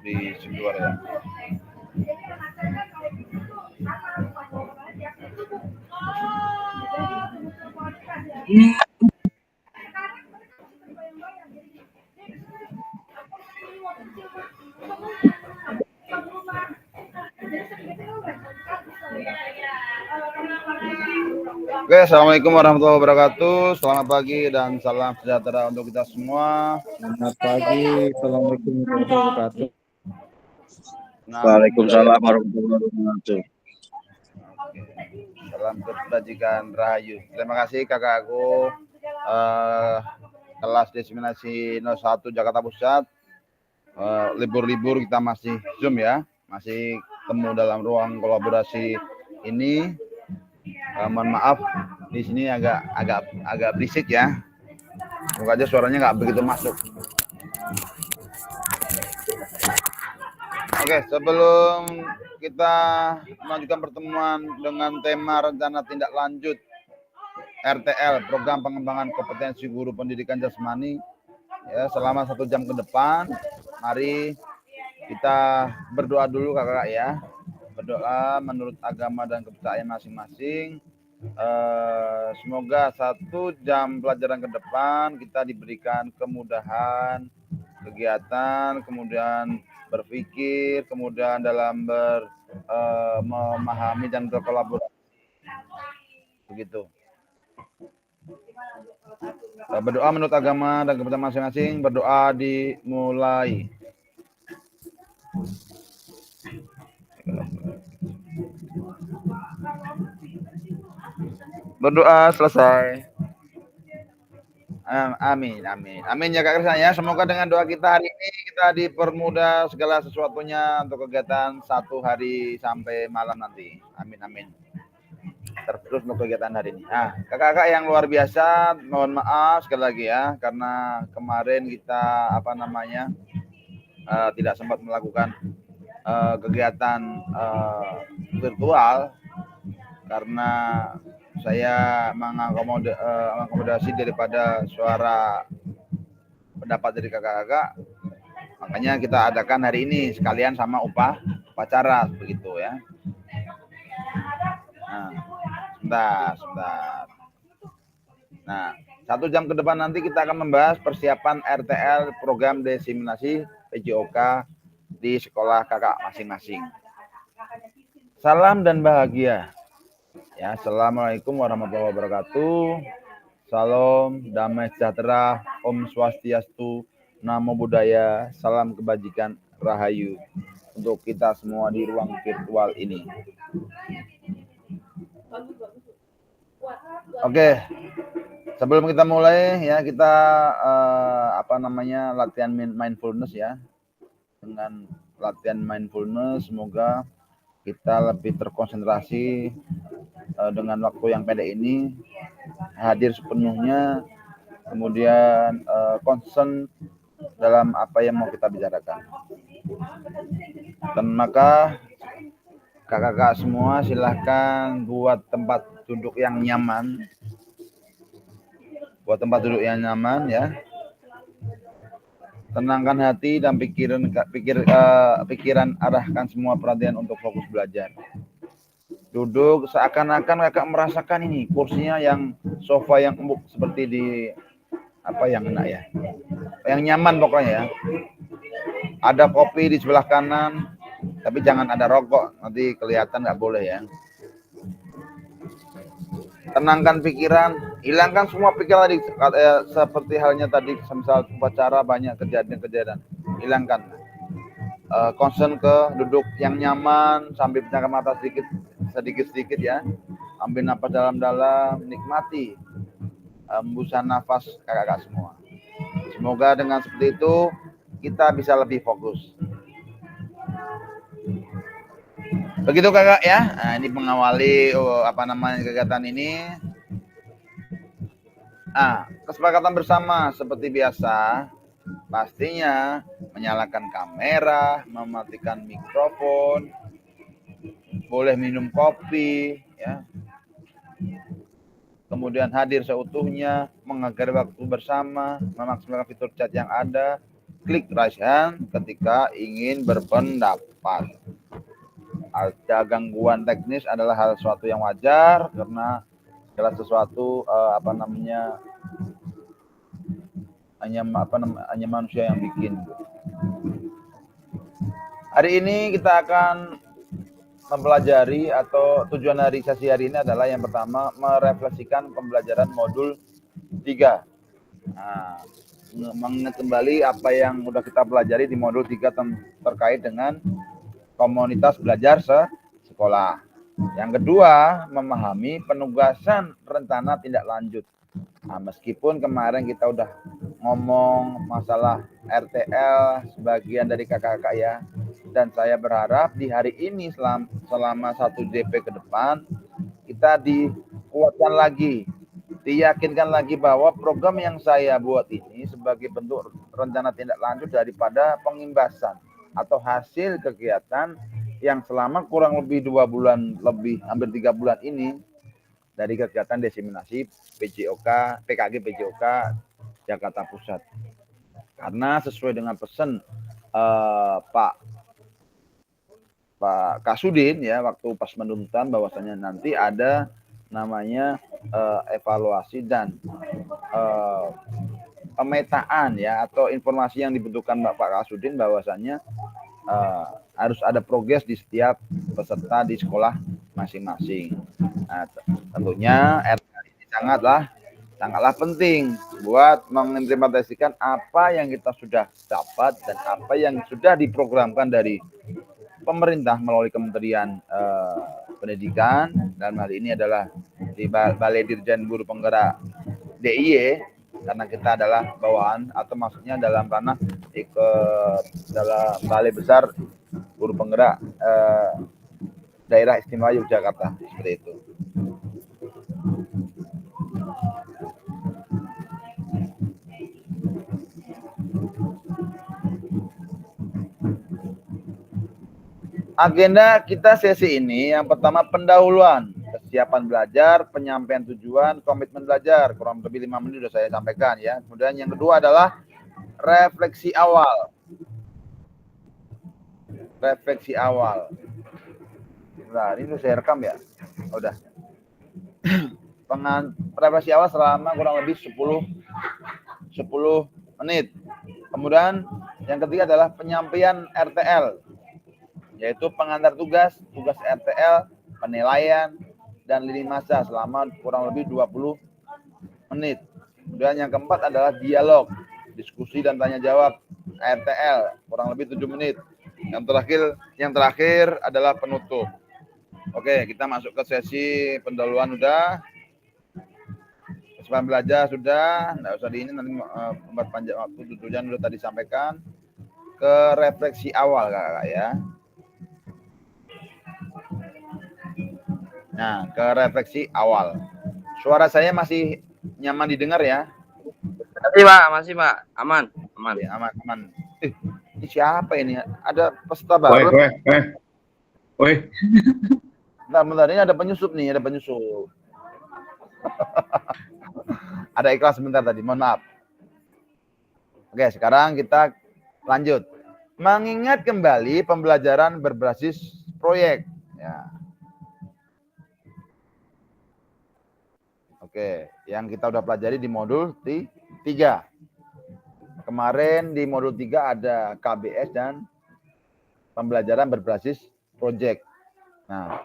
di luar ya. Oke, assalamualaikum warahmatullahi wabarakatuh. Selamat pagi dan salam sejahtera untuk kita semua. Selamat pagi, assalamualaikum warahmatullahi wabarakatuh. Waalaikumsalam warahmatullahi wabarakatuh. Salam kebajikan rahayu. Terima kasih kakakku kelas diseminasi 01 Jakarta Pusat. Libur-libur kita masih Zoom ya, masih ketemu dalam ruang kolaborasi ini. Mohon maaf di sini agak berisik ya. Semoga aja suaranya nggak begitu masuk. Oke, sebelum kita melanjutkan pertemuan dengan tema rencana tindak lanjut RTL, program pengembangan kompetensi guru pendidikan jasmani, ya, selama 1 jam ke depan, mari kita berdoa dulu kakak ya. Berdoa menurut agama dan kepercayaan masing-masing. Semoga 1 jam pelajaran ke depan kita diberikan kemudahan kegiatan, kemudian berpikir, kemudian dalam memahami dan berkolaborasi. Begitu. Berdoa menurut agama dan kepercayaan masing-masing. Berdoa dimulai. Berdoa selesai. Amin, amin. Amin ya Kak Krisna ya. Semoga dengan doa kita hari ini kita dipermudah segala sesuatunya untuk kegiatan 1 hari sampai malam nanti. Amin, amin. Terus untuk kegiatan hari ini. Nah, kakak-kakak yang luar biasa, mohon maaf sekali lagi ya, karena kemarin kita tidak sempat melakukan kegiatan virtual karena saya mengakomodasi daripada suara pendapat dari kakak-kakak, makanya kita adakan hari ini sekalian sama upacara begitu ya. Nah, sebentar. Nah, 1 jam ke depan nanti kita akan membahas persiapan RTL program diseminasi PJOK di sekolah kakak masing-masing. Salam dan bahagia. Ya, assalamualaikum warahmatullahi wabarakatuh. Salam, damai sejahtera, Om Swastiastu, Namo Buddhaya, salam kebajikan rahayu untuk kita semua di ruang virtual ini. Oke, sebelum kita mulai ya kita latihan mindfulness ya. Dengan latihan mindfulness semoga kita lebih terkonsentrasi dengan waktu yang pendek ini, hadir sepenuhnya, kemudian concern dalam apa yang mau kita bicarakan. Dan maka kakak-kakak semua silahkan buat tempat duduk yang nyaman. Buat tempat duduk yang nyaman ya. Tenangkan hati dan pikiran arahkan semua perhatian untuk fokus belajar. Duduk seakan-akan kakak merasakan ini kursinya yang sofa yang empuk seperti di yang enak ya. Yang nyaman pokoknya ya. Ada kopi di sebelah kanan, tapi jangan ada rokok, nanti kelihatan nggak boleh ya. Tenangkan pikiran, hilangkan semua pikiran tadi, seperti halnya tadi misal upacara banyak kejadian-kejadian, hilangkan. Concern ke duduk yang nyaman sambil pejamkan mata sedikit ya. Ambil napas dalam-dalam, nikmati hembusan nafas kakak-kakak semua. Semoga dengan seperti itu kita bisa lebih fokus. Begitu kakak ya. Nah, ini mengawali kegiatan ini. Kesepakatan bersama seperti biasa, pastinya menyalakan kamera, mematikan mikrofon, boleh minum kopi ya. Kemudian hadir seutuhnya, mengakhiri waktu bersama, memaksimalkan fitur chat yang ada, klik raise hand ketika ingin berpendapat. Ada gangguan teknis adalah hal sesuatu yang wajar karena segala sesuatu hanya manusia yang bikin. Hari ini kita akan mempelajari atau tujuan dari sesi hari ini adalah yang pertama merefleksikan pembelajaran modul 3. Nah, mengingat kembali apa yang sudah kita pelajari di modul 3 terkait dengan komunitas belajar sekolah. Yang kedua, memahami penugasan rencana tindak lanjut. Nah, meskipun kemarin kita udah ngomong masalah RTL sebagian dari kakak-kakak ya, dan saya berharap di hari ini selama 1 DP ke depan kita dikuatkan lagi, diyakinkan lagi bahwa program yang saya buat ini sebagai bentuk rencana tindak lanjut daripada pengimbasan atau hasil kegiatan yang selama kurang lebih 2 bulan lebih, hampir 3 bulan ini dari kegiatan diseminasi PKG PJOK Jakarta Pusat. Karena sesuai dengan pesan Pak Kasudin ya waktu pas penuntutan bahwasanya nanti ada namanya evaluasi dan pemetaan ya atau informasi yang dibutuhkan Pak Kasudin bahwasanya harus ada progres di setiap peserta di sekolah masing-masing. Nah, tentunya RTL ini sangatlah penting buat mengimplementasikan apa yang kita sudah dapat dan apa yang sudah diprogramkan dari pemerintah melalui Kementerian Pendidikan, dan hal ini adalah di Balai Dirjen Guru Penggerak DIY, karena kita adalah bawahan atau maksudnya dalam ranah dalam Balai Besar Guru Penggerak Daerah Istimewa Yogyakarta, seperti itu. Agenda kita sesi ini yang pertama pendahuluan, kesiapan belajar, penyampaian tujuan, komitmen belajar, kurang lebih 5 menit sudah saya sampaikan ya. Kemudian yang kedua adalah refleksi awal. Refleksi awal. Nah, ini sudah saya rekam ya. Udah. Refleksi awal selama kurang lebih 10 menit. Kemudian yang ketiga adalah penyampaian RTL, yaitu pengantar tugas RTL, penilaian, dan lini masa selama kurang lebih 20 menit. Kemudian yang keempat adalah dialog, diskusi dan tanya jawab RTL, kurang lebih 7 menit. Yang terakhir adalah penutup. Oke, kita masuk ke sesi pendahuluan udah. Kesepahan belajar sudah, nggak usah nanti membuat panjang waktu, tujuan sudah tadi sampaikan. Ke refleksi awal kakak ya. Nah, ke refleksi awal. Suara saya masih nyaman didengar ya? Masih Pak, aman. Ya, aman. Ini siapa ini? Ada peserta baru? Woi. Bentar, ini ada penyusup nih, ada penyusup. Ada ikhlas sebentar tadi, mohon maaf. Oke, sekarang kita lanjut. Mengingat kembali pembelajaran berbasis proyek. Ya. Oke, yang kita udah pelajari di modul 3. Kemarin di modul 3 ada KBS dan pembelajaran berbasis proyek. Nah,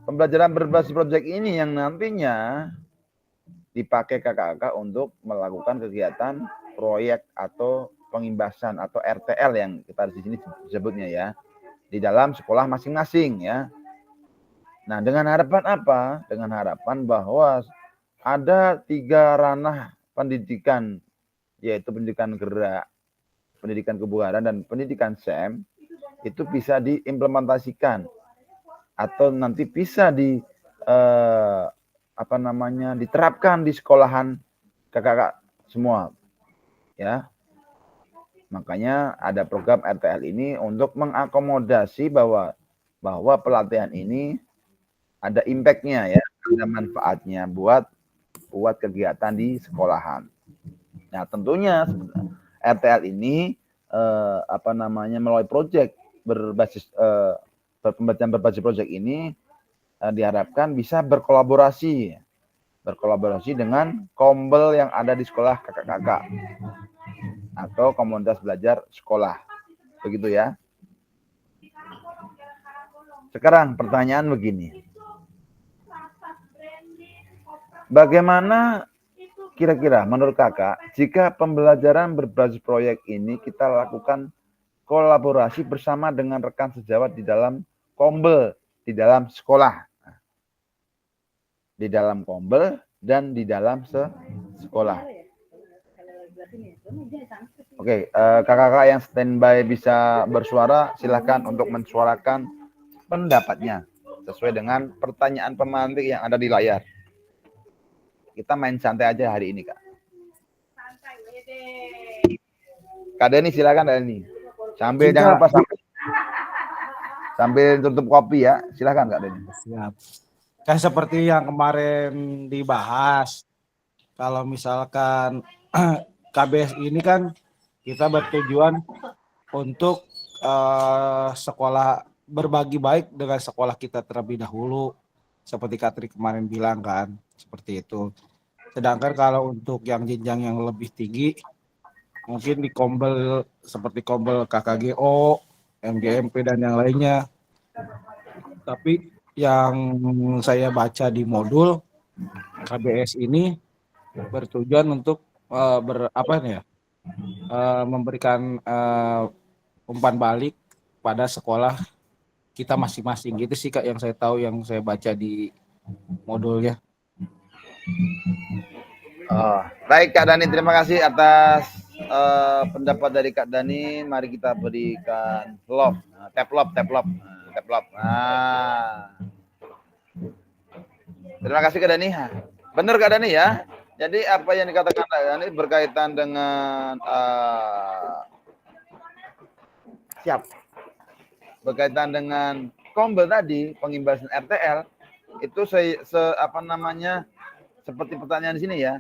pembelajaran berbasis proyek ini yang nantinya dipakai kakak-kakak untuk melakukan kegiatan proyek atau pengimbasan atau RTL yang kita di sini sebutnya ya, di dalam sekolah masing-masing ya. Nah, dengan harapan apa? Dengan harapan bahwa ada 3 ranah pendidikan, yaitu pendidikan gerak, pendidikan kebugaran, dan pendidikan SEM, itu bisa diimplementasikan atau nanti bisa diterapkan di sekolahan kakak-kakak semua. Ya. Makanya ada program RTL ini untuk mengakomodasi bahwa pelatihan ini ada impact-nya ya, ada manfaatnya buat kegiatan di sekolahan. Nah, tentunya RTL ini melalui proyek berbasis pembelajaran berbasis proyek ini diharapkan bisa berkolaborasi dengan kombel yang ada di sekolah kakak-kakak atau komunitas belajar sekolah. Begitu ya. Sekarang pertanyaan begini. Bagaimana kira-kira menurut kakak jika pembelajaran berbasis proyek ini kita lakukan kolaborasi bersama dengan rekan sejawat di dalam kombel, di dalam sekolah. Di dalam kombel dan di dalam sekolah. Oke, kakak-kakak yang standby bisa bersuara, silakan untuk mensuarakan pendapatnya sesuai dengan pertanyaan pemantik yang ada di layar. Kita main santai aja hari ini, Kak. Kak Deni, silakan Kak Deni. Jangan lupa sambil tutup kopi ya. Silakan Kak Deni. Siap. Kan seperti yang kemarin dibahas, kalau misalkan KBS ini kan kita bertujuan untuk sekolah berbagi baik dengan sekolah kita terlebih dahulu, seperti Katri kemarin bilang kan, seperti itu. Sedangkan kalau untuk yang jenjang yang lebih tinggi, mungkin di kombel seperti kombel KKGO, MGMP dan yang lainnya. Tapi yang saya baca di modul KBS ini bertujuan untuk memberikan umpan balik pada sekolah kita masing-masing. Gitu sih Kak yang saya tahu, yang saya baca di modulnya. Baik Kak Dani, terima kasih atas pendapat dari Kak Dani. Mari kita berikan tap love. Terima kasih Kak Dani. Benar Kak Dani ya. Jadi apa yang dikatakan Kak Dani berkaitan dengan berkaitan dengan kombel tadi, pengimbasan RTL itu seperti pertanyaan di sini ya.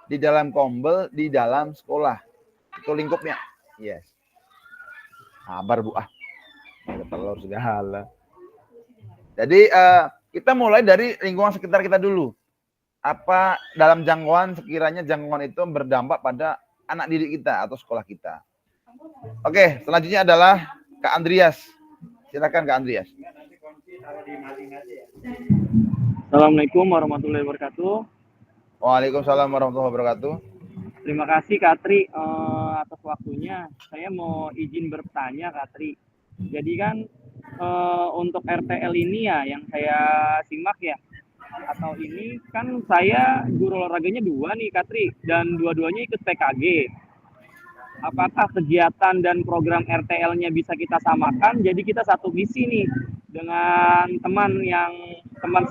Di dalam kombel, di dalam sekolah. Itu lingkupnya. Yes. Sabar Bu. Telur segala. Jadi kita mulai dari lingkungan sekitar kita dulu. Apa dalam jangkauan sekiranya jangkauan itu berdampak pada anak didik kita atau sekolah kita. Oke, selanjutnya adalah Kak Andreas. Silakan Kak Andreas. Assalamualaikum warahmatullahi wabarakatuh. Waalaikumsalam warahmatullahi wabarakatuh. Terima kasih Kak Tri atas waktunya. Saya mau izin bertanya Kak Tri. Jadi kan untuk RTL ini ya yang saya simak ya, atau ini kan saya guru olahraganya 2 nih Kak Tri, dan dua-duanya ikut PKG. Apakah kegiatan dan program RTL-nya bisa kita samakan, jadi kita satu misi nih dengan teman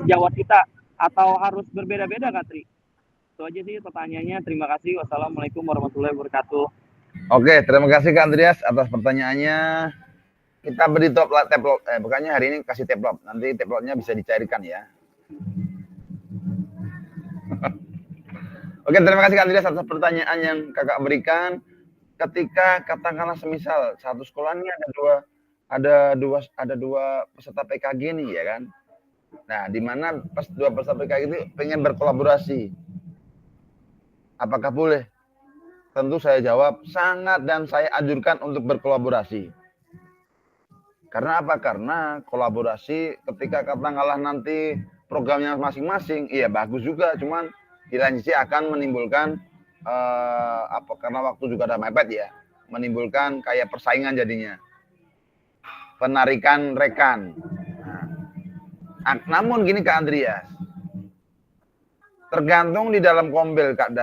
sejawat kita, atau harus berbeda-beda Kak Tri? Itu aja sih pertanyaannya. Terima kasih. Wassalamualaikum warahmatullahi wabarakatuh. Oke, terima kasih Kak Andreas atas pertanyaannya. Kita beri taplop. Bukannya hari ini kasih taplop. Nanti taplopnya bisa dicairkan ya. Oke, terima kasih Kak Andreas atas pertanyaan yang Kakak berikan. Ketika katakanlah semisal satu sekolah ini ada dua peserta PKG nih ya kan. Nah, di mana dua peserta PKG itu pengen berkolaborasi. Apakah boleh? Tentu saya jawab sangat dan saya anjurkan untuk berkolaborasi. Karena apa? Karena kolaborasi ketika katakanlah nanti programnya masing-masing, iya bagus juga, cuman di lain sisi akan menimbulkan karena waktu juga ada mepet ya, menimbulkan kayak persaingan jadinya, penarikan rekan. Nah, namun gini Kak Andreas, tergantung di dalam kombel Kak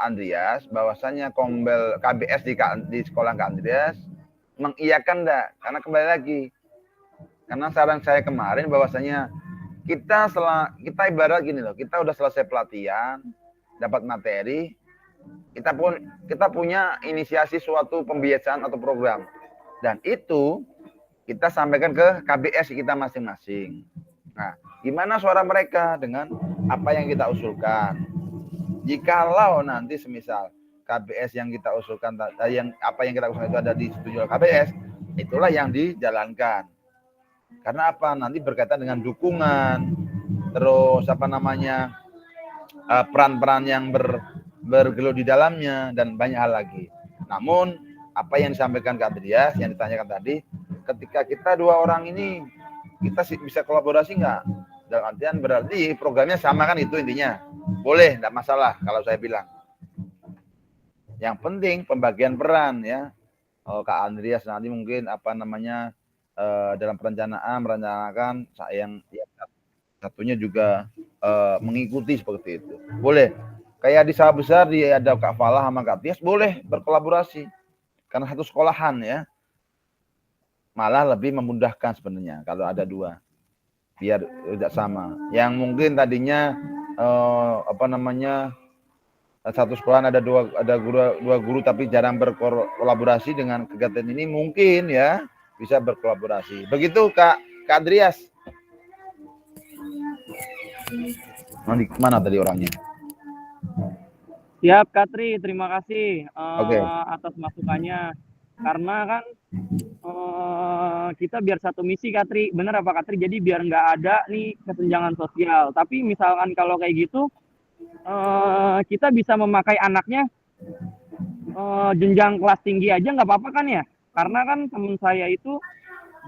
Andreas, bahwasanya kombel KBS di sekolah Kak Andreas mengiyakan enggak? Karena kembali lagi, karena saran saya kemarin bahwasanya kita ibarat gini loh, kita udah selesai pelatihan, dapat materi, kita punya inisiasi suatu pembiasaan atau program, dan itu kita sampaikan ke KBS kita masing-masing. Nah, gimana suara mereka dengan apa yang kita usulkan? Jikalau nanti semisal KBS yang kita usulkan, yang apa yang kita usulkan itu ada disetujui oleh KBS, itulah yang dijalankan. Karena apa? Nanti berkaitan dengan dukungan, terus apa namanya, peran-peran yang bergelut di dalamnya, dan banyak hal lagi. Namun apa yang disampaikan Kak Andreas, yang ditanyakan tadi, ketika kita dua orang ini, kita bisa kolaborasi nggak? Dalam artian berarti programnya sama kan, itu intinya. Boleh, nggak masalah kalau saya bilang. Yang penting pembagian peran ya. Kak Andreas nanti mungkin apa namanya, dalam perencanaan merencanakan, yang satunya juga mengikuti seperti itu. Boleh. Kayak di sawah besar ada Kak Falah sama Kak Tias, boleh berkolaborasi. Karena satu sekolahan ya. Malah lebih memudahkan sebenarnya kalau ada dua. Biar tidak sama. Yang mungkin tadinya apa namanya, satu sekolahan ada dua guru tapi jarang berkolaborasi, dengan kegiatan ini mungkin ya bisa berkolaborasi. Begitu Kak Andreas. Nanti mana tadi orangnya? Siap Katri, terima kasih Oke. atas masukannya. Karena kan kita biar satu misi Katri, bener apa Katri? Jadi biar nggak ada nih kesenjangan sosial. Tapi misalkan kalau kayak gitu, kita bisa memakai anaknya jenjang kelas tinggi aja nggak apa-apa kan ya? Karena kan teman saya itu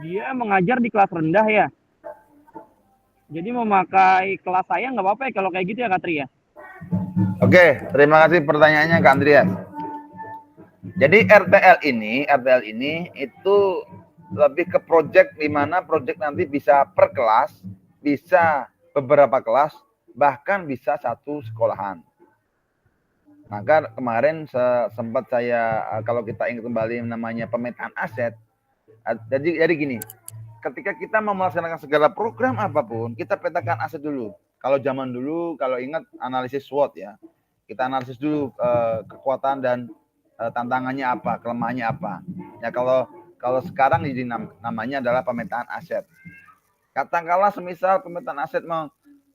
dia mengajar di kelas rendah ya. Jadi memakai kelas saya nggak apa-apa ya kalau kayak gitu ya Katri ya? Oke, terima kasih pertanyaannya Kak Andreas. Jadi RTL ini itu lebih ke project, di mana project nanti bisa per kelas, bisa beberapa kelas, bahkan bisa satu sekolahan. Maka kemarin sempat saya, kalau kita ingat kembali namanya pemetaan aset. Jadi gini, ketika kita mau melaksanakan segala program apapun, kita petakan aset dulu. Kalau zaman dulu, kalau ingat analisis SWOT ya, kita analisis dulu kekuatan dan tantangannya apa, kelemahannya apa. Ya kalau sekarang ini namanya adalah pemetaan aset. Katakanlah semisal pemetaan aset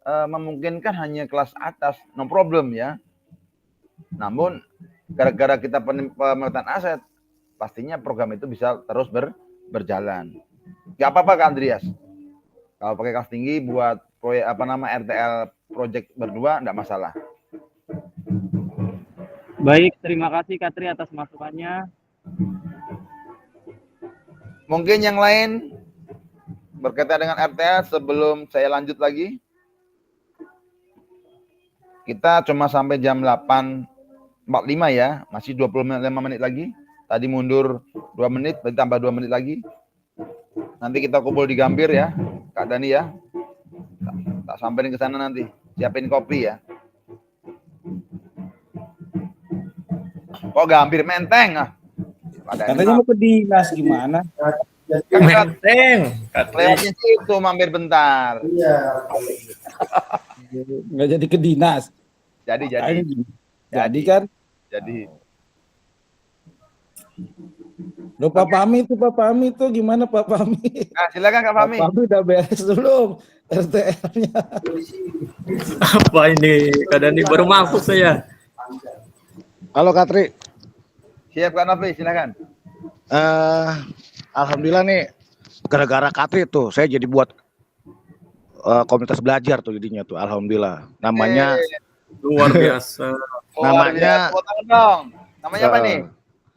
memungkinkan hanya kelas atas, no problem ya. Namun gara-gara kita pemetaan aset, pastinya program itu bisa terus berjalan. Gak apa-apa Kak Andreas. Kalau pakai kelas tinggi buat proyek RTL project berdua, enggak masalah. Baik, terima kasih Katri atas masukannya. Mungkin yang lain berkaitan dengan RTL sebelum saya lanjut lagi. Kita cuma sampai jam 8.45 ya, masih 25 menit lagi. Tadi mundur 2 menit, tambah 2 menit lagi. Nanti kita kumpul di Gambir ya, Kak Dani ya. Tak samperin ke sana nanti. Siapin kopi ya. Kok Gambir, Menteng ah. Katanya mau ke dinas gimana? Menteng. Kelihatannya sih itu mampir bentar. Nggak jadi ke dinas. Jadi kan? Jadi. Loh Pak Fahmi itu gimana Pak Fahmi? Nah, silakan Kak Fahmi. Pak Fahmi udah beres belum RTL-nya? Apa ini? Kadang ini baru masuk saya. Halo Katri. Siap Kak Novi, silakan. Alhamdulillah nih, gara-gara Katri tuh saya jadi buat komunitas belajar tuh jadinya tuh. Alhamdulillah. Namanya Luar biasa. namanya Namanya apa nih?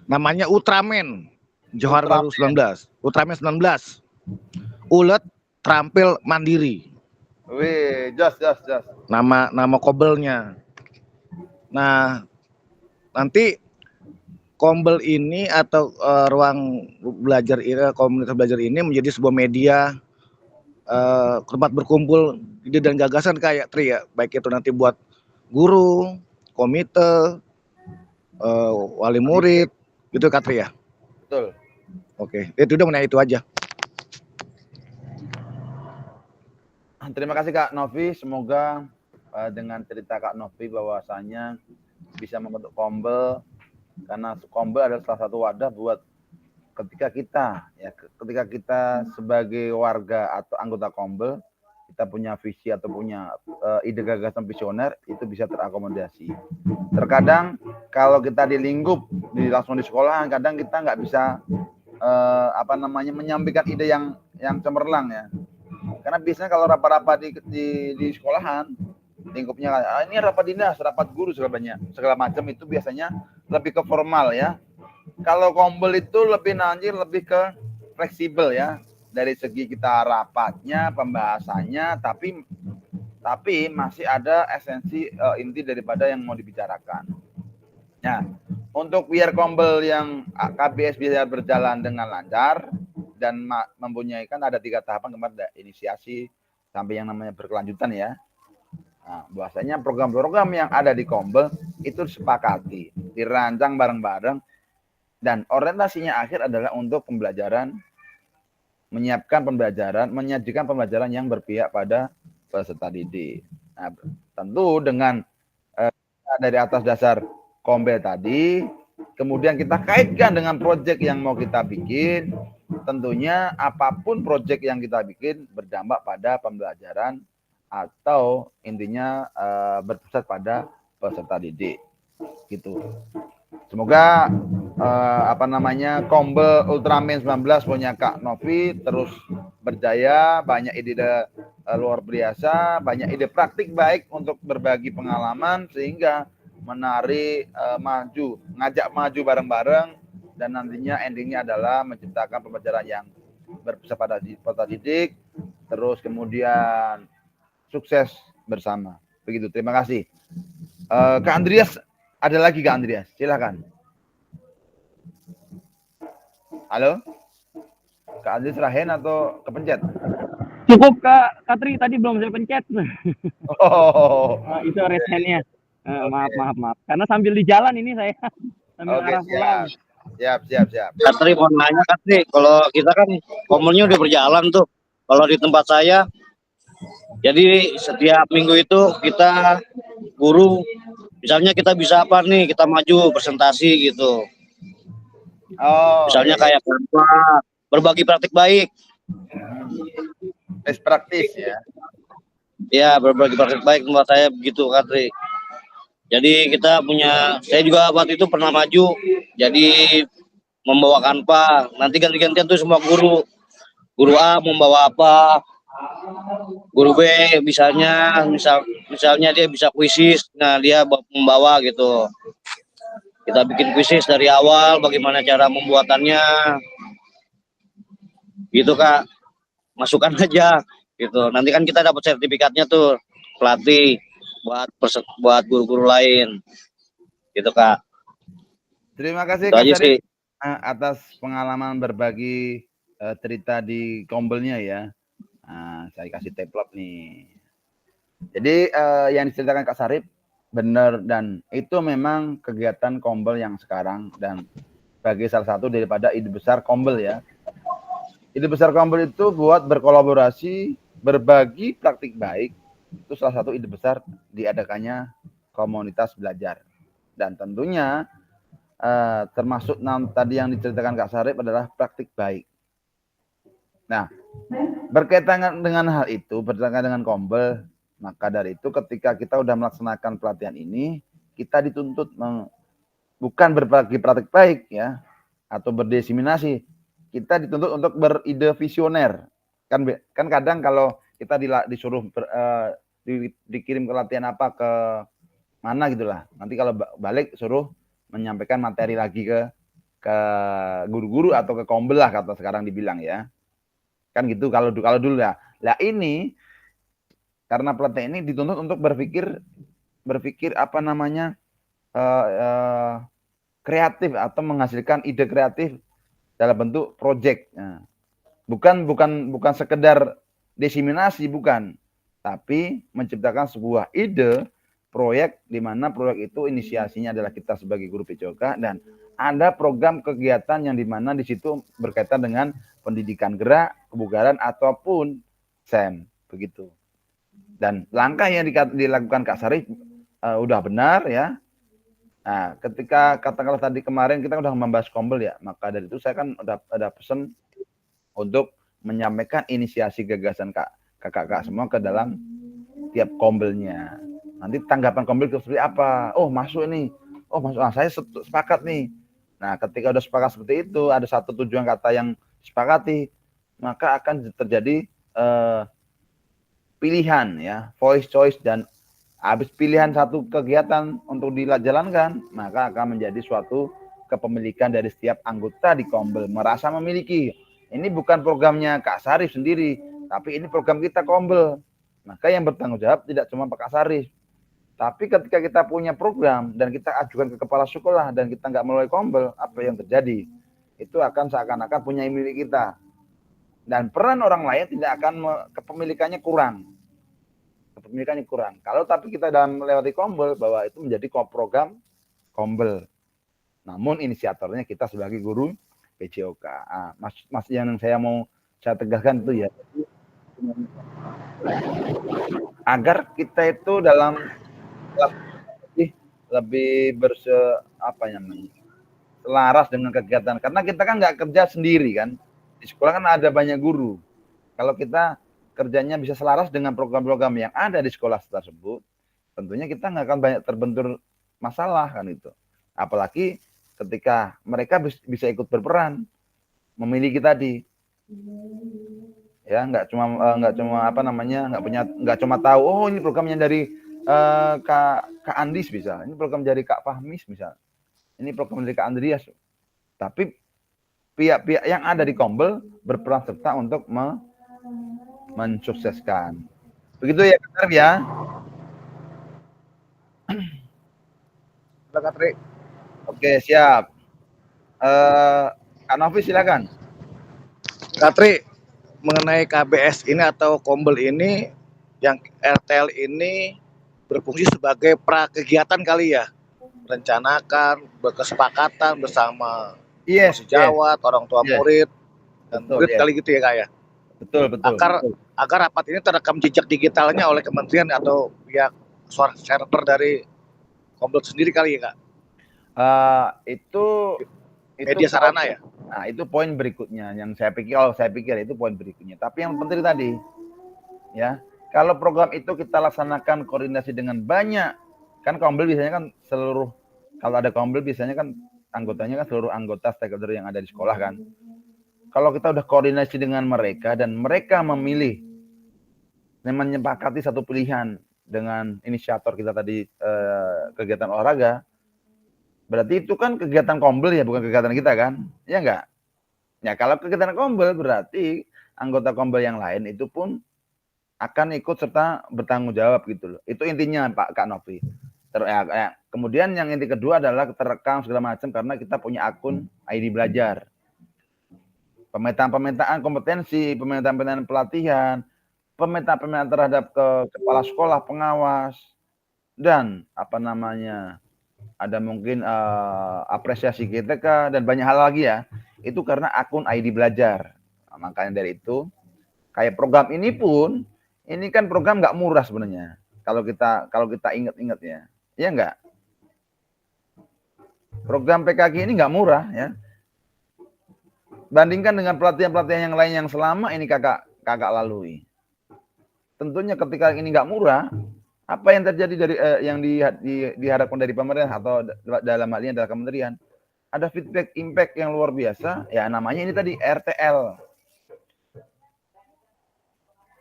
Namanya Ultraman. Johar Baru 19. Ultraman 19. Ulet terampil mandiri. Wih, jos. Nama kobelnya. Nah, nanti kombel ini atau ruang belajar ini, komunitas belajar ini menjadi sebuah media tempat berkumpul ide dan gagasan kayak Tri ya, baik itu nanti buat guru, komite, wali murid, gitu Katri ya. Betul. Oke, itu udah mengenai itu aja. Terima kasih Kak Novi, semoga dengan cerita Kak Novi bahwasanya bisa membentuk kombel, karena kombel adalah salah satu wadah buat ketika kita sebagai warga atau anggota kombel kita punya visi atau punya ide gagasan visioner, itu bisa terakomodasi. Terkadang kalau kita di lingkup, langsung di sekolah, kadang kita nggak bisa menyampaikan ide yang cemerlang ya. Karena biasanya kalau rapat-rapat di sekolahan, lingkupnya ini rapat dinas, rapat guru segala macam, itu biasanya lebih ke formal ya. Kalau kombel itu lebih ke fleksibel ya, dari segi kita rapatnya, pembahasannya, tapi masih ada esensi inti daripada yang mau dibicarakan. Nah, untuk biar kombel yang KBS bisa berjalan dengan lancar dan mempunyai, kan ada 3 tahapan kemarin, ada inisiasi sampai yang namanya berkelanjutan ya. Nah, bahwasanya program-program yang ada di kombel itu disepakati, dirancang bareng-bareng, dan orientasinya akhir adalah untuk pembelajaran, menyiapkan pembelajaran, menyajikan pembelajaran yang berpihak pada peserta didik. Nah, tentu dengan dari atas dasar kombel tadi, kemudian kita kaitkan dengan proyek yang mau kita bikin, tentunya apapun proyek yang kita bikin berdampak pada pembelajaran atau intinya berpusat pada peserta didik gitu. Semoga kombel Ultraman 19 punya Kak Novi terus berjaya, banyak ide luar biasa, banyak ide praktik baik untuk berbagi pengalaman sehingga menarik ngajak maju bareng-bareng, dan nantinya endingnya adalah menciptakan pembelajaran yang berpusat pada peserta didik, terus kemudian sukses bersama. Begitu, terima kasih. Kak Andreas, ada lagi Kak Andreas, silakan. Halo, Kak Andreas Rahen atau kepencet? Cukup Kak Katri, tadi belum saya pencet. Oh, Itu raise hand-nya. Maaf. Karena sambil di jalan ini saya. Sambil oke, arah pulang. siap. Katri mau nanya Katri, kalau kita kan komelnya udah berjalan tuh. Kalau di tempat saya, jadi setiap minggu itu kita guru, misalnya kita bisa apa nih, kita maju presentasi gitu. Oh, misalnya kayak apa, berbagi praktik baik. best practice ya. Ya, berbagi praktik baik menurut saya begitu Katri. Jadi kita punya, saya juga waktu itu pernah maju, jadi membawakan apa, nanti ganti-gantian tuh semua guru. Guru A membawa apa, guru B misalnya dia bisa kuisis, nah dia membawa gitu. Kita bikin kuisis dari awal, bagaimana cara pembuatannya, gitu Kak. Masukkan aja, gitu. Nanti kan kita dapat sertifikatnya tuh, pelatih buat guru-guru lain, gitu Kak. Terima kasih Itu Kak aja Syarif sih. atas pengalaman berbagi cerita di kombelnya ya. Nah, saya kasih template nih. Jadi yang diceritakan Kak Syarif benar, dan itu memang kegiatan kombel yang sekarang, dan sebagai salah satu daripada ide besar kombel ya. Ide besar kombel itu buat berkolaborasi, berbagi praktik baik. Itu salah satu ide besar diadakannya komunitas belajar. Dan tentunya termasuk tadi yang diceritakan Kak Syarif adalah praktik baik. Nah, berkaitan dengan hal itu, berkaitan dengan kombel, maka dari itu ketika kita sudah melaksanakan pelatihan ini, kita dituntut bukan berbagi praktik baik ya, atau berdesiminasi. Kita dituntut untuk beride visioner. Kan kadang kalau kita disuruh dikirim ke latihan apa ke mana gitulah, nanti kalau balik suruh menyampaikan materi lagi ke guru-guru atau ke kombel lah, kata sekarang dibilang ya. Kan gitu kalau dulu ya. Lah ini karena pelatihan ini dituntut untuk berpikir kreatif atau menghasilkan ide kreatif dalam bentuk proyek. Nah, bukan sekedar desiminasi, bukan, tapi menciptakan sebuah ide proyek di mana proyek itu inisiasinya adalah kita sebagai guru PJOK, dan ada program kegiatan yang di mana di situ berkaitan dengan pendidikan gerak, kebugaran ataupun SEM begitu. Dan langkah yang dilakukan Kak Syarif udah benar ya. Nah, ketika katakanlah tadi kemarin kita udah membahas kombel ya, maka dari itu saya kan udah pesan untuk menyampaikan inisiasi gagasan Kak kakak-kakak semua ke dalam tiap kombelnya. Nanti tanggapan kombel itu seperti apa? Oh masuk nih, oh masuk, saya sepakat nih. Nah ketika udah sepakat seperti itu, ada satu tujuan kata yang disepakati, maka akan terjadi pilihan ya, voice choice, dan habis pilihan satu kegiatan untuk dijalankan, maka akan menjadi suatu kepemilikan dari setiap anggota di Kombel, merasa memiliki. Ini bukan programnya Kak Sarif sendiri, tapi ini program kita Kombel. Maka yang bertanggung jawab tidak cuma Pak Sarif, tapi ketika kita punya program dan kita ajukan ke kepala sekolah dan kita nggak melalui Kombel, apa yang terjadi? Itu akan seakan-akan punya milik kita. Dan peran orang lain tidak akan kepemilikannya kurang. Kepemilikannya kurang. Kalau tapi kita dalam melewati Kombel, bahwa itu menjadi program Kombel. Namun inisiatornya kita sebagai guru PJOK. Mas yang saya mau saya tegaskan itu ya, agar kita itu dalam lebih selaras dengan kegiatan, karena kita kan nggak kerja sendiri kan, di sekolah kan ada banyak guru. Kalau kita kerjanya bisa selaras dengan program-program yang ada di sekolah tersebut, tentunya kita nggak akan banyak terbentur masalah kan itu. Apalagi ketika mereka bisa ikut berperan memiliki tadi, ya nggak cuma tahu oh ini programnya dari Kak Andis bisa, ini program dari Kak Fahmis bisa, ini program dari Kak Andreas, tapi pihak-pihak yang ada di Kombel berperan serta untuk mensukseskan. Begitu ya Kak ya. Halo Kak Tri. Oke, siap. Kak Novi silakan. Kak Tri, mengenai KBS ini atau Kombel ini, yang RTL ini berfungsi sebagai prakegiatan kali ya, merencanakan, berkesepakatan bersama sejawat, orang tua murid, dan murid kali gitu ya Kak ya. Betul. Agar rapat ini terekam jejak digitalnya oleh kementerian atau pihak server dari Kombel sendiri kali ya Kak. Itu Media sarana ya. Nah, itu poin berikutnya yang saya pikir itu poin berikutnya. Tapi yang penting tadi ya, kalau program itu kita laksanakan koordinasi dengan banyak, kan Kombel biasanya kan kalau ada Kombel biasanya kan anggotanya kan seluruh anggota stakeholder yang ada di sekolah kan. Kalau kita udah koordinasi dengan mereka dan mereka memilih dan menyepakati satu pilihan dengan inisiator kita tadi kegiatan olahraga, berarti itu kan kegiatan Kombel ya, bukan kegiatan kita kan? Ya enggak? Ya kalau kegiatan Kombel berarti anggota Kombel yang lain itu pun akan ikut serta bertanggung jawab gitu loh. Itu intinya Pak Kak Novi. Kemudian yang inti kedua adalah terekam segala macam karena kita punya akun ID Belajar. Pemetaan kompetensi, pemetaan pelatihan, pemetaan terhadap kepala sekolah, pengawas, dan ada mungkin apresiasi GTK dan banyak hal lagi ya. Itu karena akun ID Belajar. Nah, makanya dari itu, kayak program ini pun, ini kan program nggak murah sebenarnya. Kalau kita ingat-ingat ya, iya nggak? Program PKK ini nggak murah ya. Bandingkan dengan pelatihan-pelatihan yang lain yang selama ini kakak lalui. Tentunya ketika ini nggak murah, apa yang terjadi dari yang diharapkan dari pemerintah atau dalam hal ini adalah kementerian, ada feedback impact yang luar biasa, ya namanya ini tadi RTL,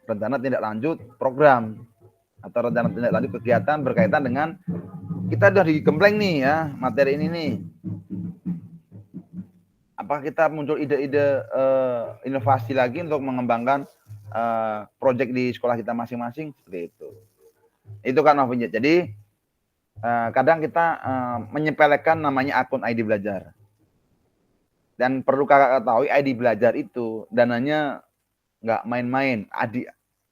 rencana tindak lanjut program atau rencana tindak lanjut kegiatan berkaitan dengan kita sudah digembleng nih ya materi ini nih. Apakah kita muncul ide-ide inovasi lagi untuk mengembangkan proyek di sekolah kita masing-masing seperti itu. Itu kan Novinya. Jadi kadang kita menyepelekan namanya akun ID Belajar. Dan perlu kakak ketahui ID Belajar itu dananya nggak main-main.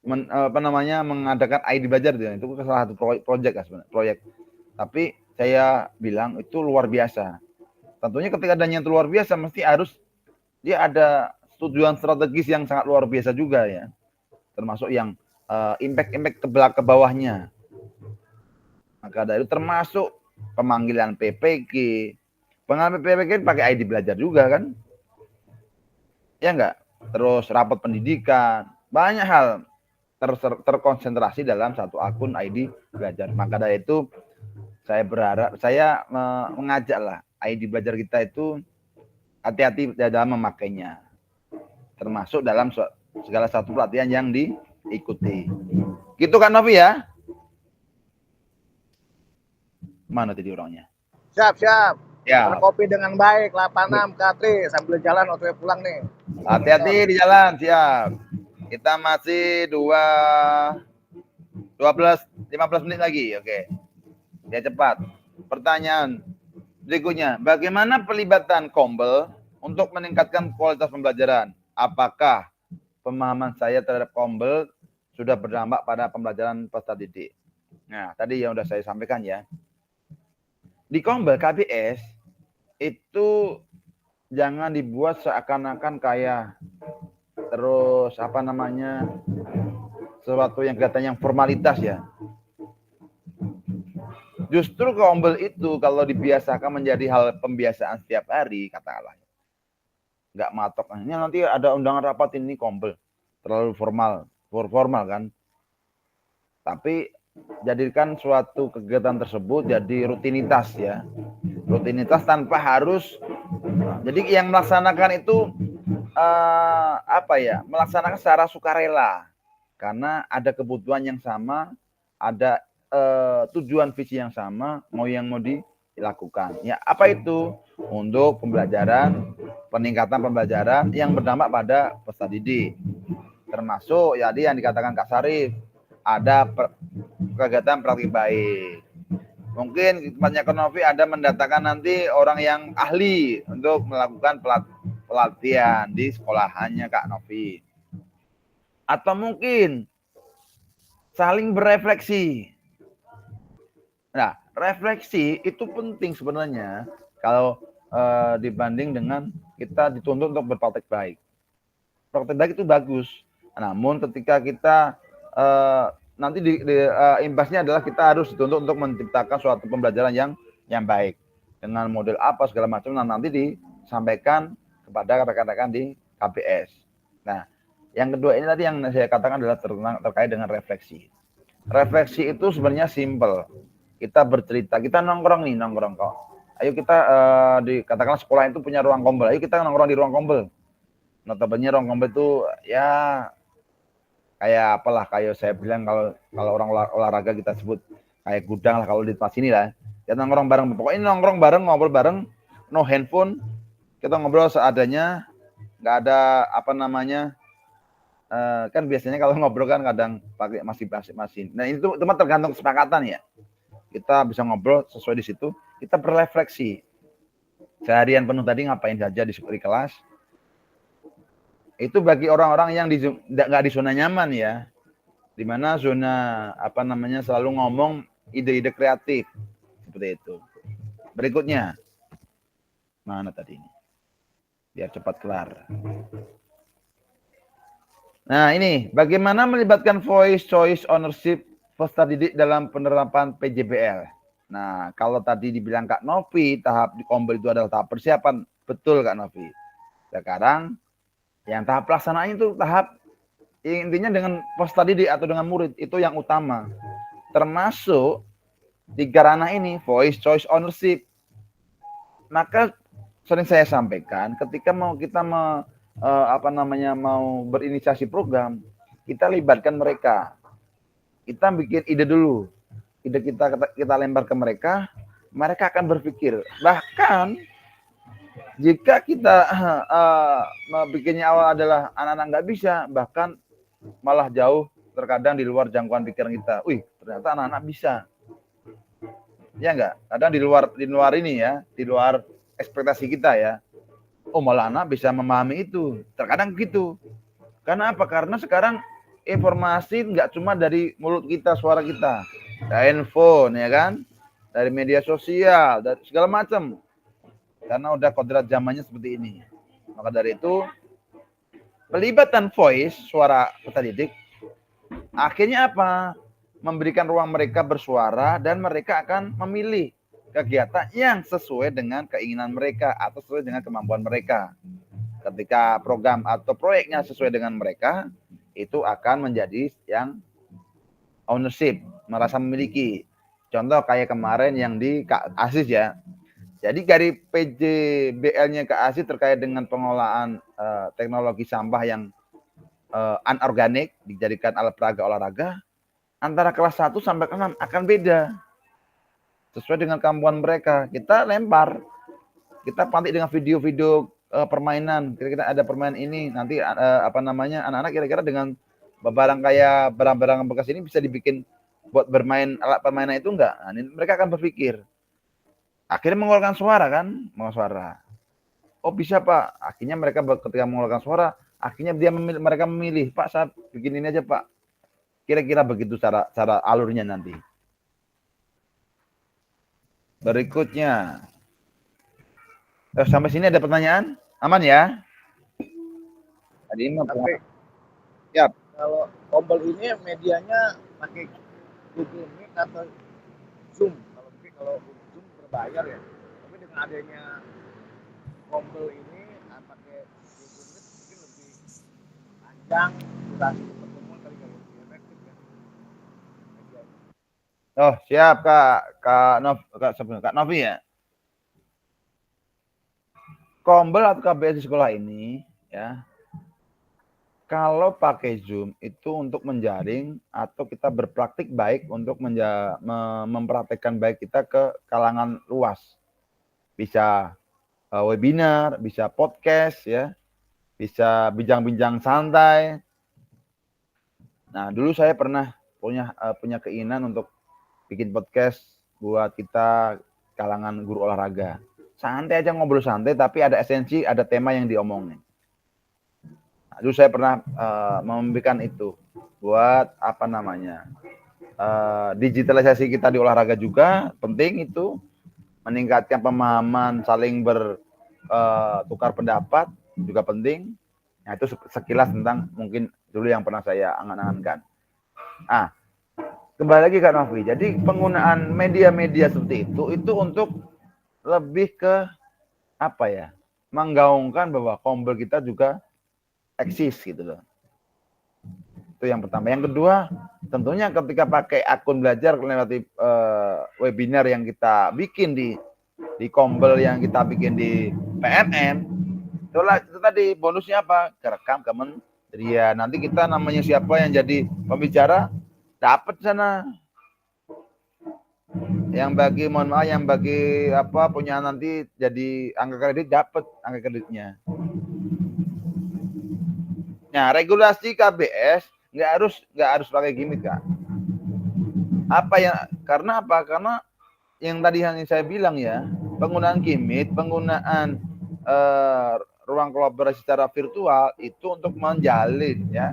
Mengadakan ID Belajar itu salah satu proyek kan sebenarnya, proyek. Tapi saya bilang itu luar biasa. Tentunya ketika dananya itu luar biasa, mesti harus dia ada tujuan strategis yang sangat luar biasa juga ya. Termasuk yang impact ke bawahnya. Maka dari itu termasuk pemanggilan PPG. Pengalaman PPG pakai ID Belajar juga kan? Ya enggak? Terus rapat pendidikan, banyak hal. terkonsentrasi dalam satu akun ID belajar. Maka dari itu saya berharap, saya mengajaklah ID belajar kita itu hati-hati dalam memakainya, termasuk dalam segala satu pelatihan yang diikuti. Gitu kan Novi ya? Mana tadi orangnya? Siap. Ya. Kopi dengan baik 86 Katri sambil jalan waktu pulang nih. Hati-hati di jalan, siap. Kita masih 15 menit lagi, oke. Ya cepat. Pertanyaan berikutnya, bagaimana pelibatan Kombel untuk meningkatkan kualitas pembelajaran? Apakah pemahaman saya terhadap Kombel sudah berdampak pada pembelajaran peserta didik? Nah, tadi yang sudah saya sampaikan ya. Di Kombel KBS itu jangan dibuat seakan-akan kayak terus sesuatu yang kelihatannya yang formalitas ya. Justru Kombel itu kalau dibiasakan menjadi hal pembiasaan setiap hari, katakanlah, nggak matok. Ini nanti ada undangan rapat ini Kombel, terlalu formal kan. Tapi jadikan suatu kegiatan tersebut jadi rutinitas ya. Rutinitas tanpa harus. Jadi yang melaksanakan itu melaksanakan secara sukarela karena ada kebutuhan yang sama, ada tujuan visi yang sama, mau dilakukan. Ya, apa itu? Untuk pembelajaran, peningkatan pembelajaran yang berdampak pada peserta didik. Termasuk ya yang dikatakan Kak Sarif, ada kegiatan praktik baik. Mungkin tempatnya Kak Novi ada mendatangkan nanti orang yang ahli untuk melakukan pelatihan di sekolahannya Kak Novi. Atau mungkin saling berefleksi. Nah, refleksi itu penting sebenarnya kalau dibanding dengan kita dituntut untuk berpraktek baik. Praktek baik itu bagus. Namun ketika kita nanti imbasnya adalah kita harus dituntut untuk menciptakan suatu pembelajaran yang baik dengan model apa segala macam, nanti disampaikan kepada rekan-rekan di KBS. Nah, yang kedua ini tadi yang saya katakan adalah terkait dengan refleksi. Refleksi itu sebenarnya simple. Kita bercerita, kita nongkrong kok. Ayo kita dikatakan sekolah itu punya ruang Kombel. Ayo kita nongkrong di ruang Kombel. Notabene ruang Kombel itu ya kayak apalah, kayak saya bilang kalau orang olahraga kita sebut kayak gudang lah kalau di tempat sini lah. Kita nongkrong bareng, pokoknya nongkrong bareng, ngobrol bareng, no handphone, kita ngobrol seadanya, nggak ada kan biasanya kalau ngobrol kan kadang pakai masih. Nah itu cuma tergantung kesepakatan ya. Kita bisa ngobrol sesuai di situ, kita berrefleksi. Seharian penuh tadi ngapain saja di kelas. Itu bagi orang-orang yang nggak di zona nyaman ya, dimana zona selalu ngomong ide-ide kreatif seperti itu. Berikutnya mana tadi ini biar cepat kelar. Nah ini bagaimana melibatkan voice choice ownership peserta didik dalam penerapan PJBL. Nah kalau tadi dibilang Kak Novi tahap di Kombel itu adalah tahap persiapan, betul Kak Novi. Sekarang yang tahap pelaksanaan itu tahap intinya dengan peserta didik atau dengan murid, itu yang utama. Termasuk 3 ranah ini, voice, choice, ownership. Maka sering saya sampaikan ketika kita mau berinisiasi program, kita libatkan mereka. Kita bikin ide dulu. Ide kita lempar ke mereka, mereka akan berpikir. Bahkan jika kita bikinnya awal adalah anak-anak nggak bisa, bahkan malah jauh terkadang di luar jangkauan pikiran kita. Wih, ternyata anak-anak bisa. Ya enggak? Kadang di luar ini ya, di luar ekspektasi kita ya. Oh, malah anak bisa memahami itu. Terkadang gitu. Karena apa? Karena sekarang informasi nggak cuma dari mulut kita, suara kita. Dari handphone ya kan? Dari media sosial, dari segala macam. Karena udah kodrat zamannya seperti ini. Maka dari itu pelibatan voice, suara peserta didik, akhirnya apa? Memberikan ruang mereka bersuara dan mereka akan memilih kegiatan yang sesuai dengan keinginan mereka atau sesuai dengan kemampuan mereka. Ketika program atau proyeknya sesuai dengan mereka, itu akan menjadi yang ownership, merasa memiliki. Contoh kayak kemarin yang di Kak Asis ya. Jadi dari PJBL-nya Kak Asis terkait dengan pengelolaan teknologi sampah yang anorganik dijadikan alat peraga olahraga, antara kelas 1 sampai kelas 6 akan beda. Sesuai dengan kemampuan mereka. Kita lempar, kita pantik dengan video-video permainan. Kira-kira ada permainan ini, nanti anak-anak kira-kira dengan barang kayak barang-barang bekas ini bisa dibikin buat bermain alat permainan itu enggak? Nah, ini mereka akan berpikir. Akhirnya mengeluarkan suara kan, suara. Oh bisa Pak. Akhirnya mereka ketika mengeluarkan suara, akhirnya mereka memilih, Pak saya bikin ini aja Pak. Kira-kira begitu cara alurnya nanti. Berikutnya. Sampai sini ada pertanyaan? Aman ya? Tadi Tapi siap. kalau Kombel ini medianya pakai Google Meet atau Zoom? Kalau Zoom berbayar ya. Tapi dengan adanya Kombel ini pakai Google Meet mungkin lebih panjang durasi pertemuan kali lebih efektif ya. Medianya. Oh siap Kak Novi ya. Kombel atau KBS di sekolah ini ya, kalau pakai Zoom itu untuk menjaring atau kita berpraktik baik untuk mempraktekkan baik kita ke kalangan luas. Bisa webinar, bisa podcast ya, bisa bincang-bincang santai. Nah, dulu saya pernah punya keinginan untuk bikin podcast buat kita kalangan guru olahraga. Santai aja, ngobrol santai, tapi ada esensi, ada tema yang diomongin. Nah, dulu saya pernah memberikan itu buat digitalisasi kita di olahraga juga penting itu, meningkatkan pemahaman, saling bertukar pendapat juga penting. Nah, itu sekilas tentang mungkin dulu yang pernah saya angan-angankan. Nah, kembali lagi Kak Novi. Jadi penggunaan media-media seperti itu untuk lebih ke menggaungkan bahwa Kombel kita juga eksis gitu loh. Itu yang pertama. Yang kedua, tentunya ketika pakai akun belajar melewati webinar yang kita bikin di Kombel, yang kita bikin di PMM, itu tadi bonusnya apa? Kerekam kementerian. Nanti kita namanya siapa yang jadi pembicara dapat sana. Yang bagi punya nanti jadi angka kredit dapat angka kreditnya. Nah, regulasi KBS nggak harus pakai gimmick Kak. Karena apa? Karena yang tadi yang saya bilang ya, penggunaan gimmick, penggunaan ruang kolaborasi secara virtual itu untuk menjalin ya.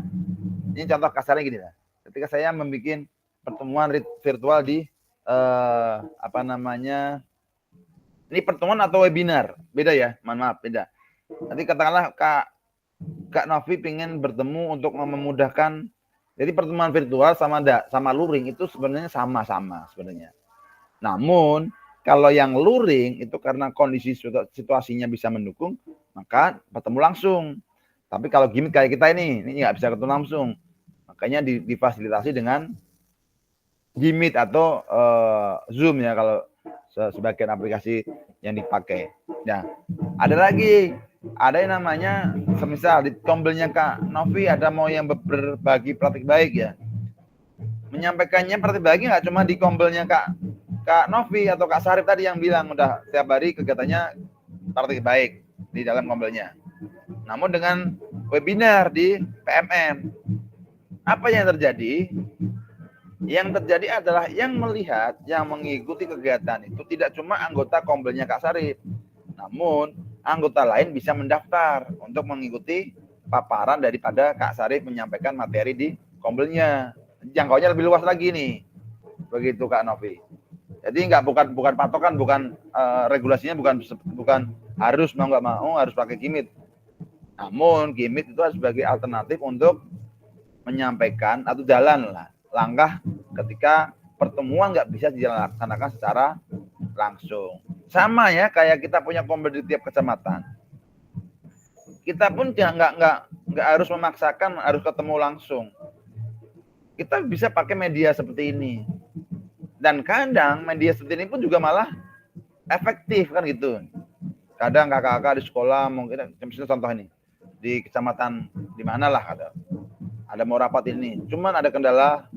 Ini contoh kasarnya gini lah. Ketika saya membuat pertemuan virtual di ini pertemuan atau webinar, beda ya, mohon maaf beda. Nanti katakanlah Kak Novi pengen bertemu untuk memudahkan, jadi pertemuan virtual sama luring itu sebenarnya sama-sama sebenarnya. Namun kalau yang luring itu karena kondisi situasinya bisa mendukung, maka bertemu langsung. Tapi kalau gimmick kayak kita ini nggak bisa ketemu langsung, makanya difasilitasi dengan Gimit atau Zoom ya kalau sebagian aplikasi yang dipakai. Nah, ada yang namanya semisal di Kombelnya Kak Novi ada mau yang berbagi praktik baik ya. Menyampaikannya praktik baik nggak cuma di Kombelnya Kak Novi atau Kak Sarip tadi yang bilang udah setiap hari kegiatannya praktik baik di dalam Kombelnya. Namun dengan webinar di PMM, apa yang terjadi? Yang terjadi adalah yang melihat, yang mengikuti kegiatan itu tidak cuma anggota Kombelnya Kak Sarip, namun anggota lain bisa mendaftar untuk mengikuti paparan daripada Kak Sarip menyampaikan materi di Kombelnya. Jangkauannya lebih luas lagi nih, begitu Kak Novi. Jadi bukan patokan, bukan regulasinya bukan harus mau nggak mau harus pakai gimmick. Namun gimmick itu sebagai alternatif untuk menyampaikan atau jalan lah langkah ketika pertemuan nggak bisa dilaksanakan secara langsung. Sama ya kayak kita punya Kombel di tiap kecamatan. Kita pun nggak nggak harus memaksakan harus ketemu langsung. Kita bisa pakai media seperti ini. Dan kadang media seperti ini pun juga malah efektif kan gitu. Kadang kakak-kakak di sekolah mungkin misalnya contoh ini di kecamatan di mana lah ada mau rapat ini. Cuman ada kendala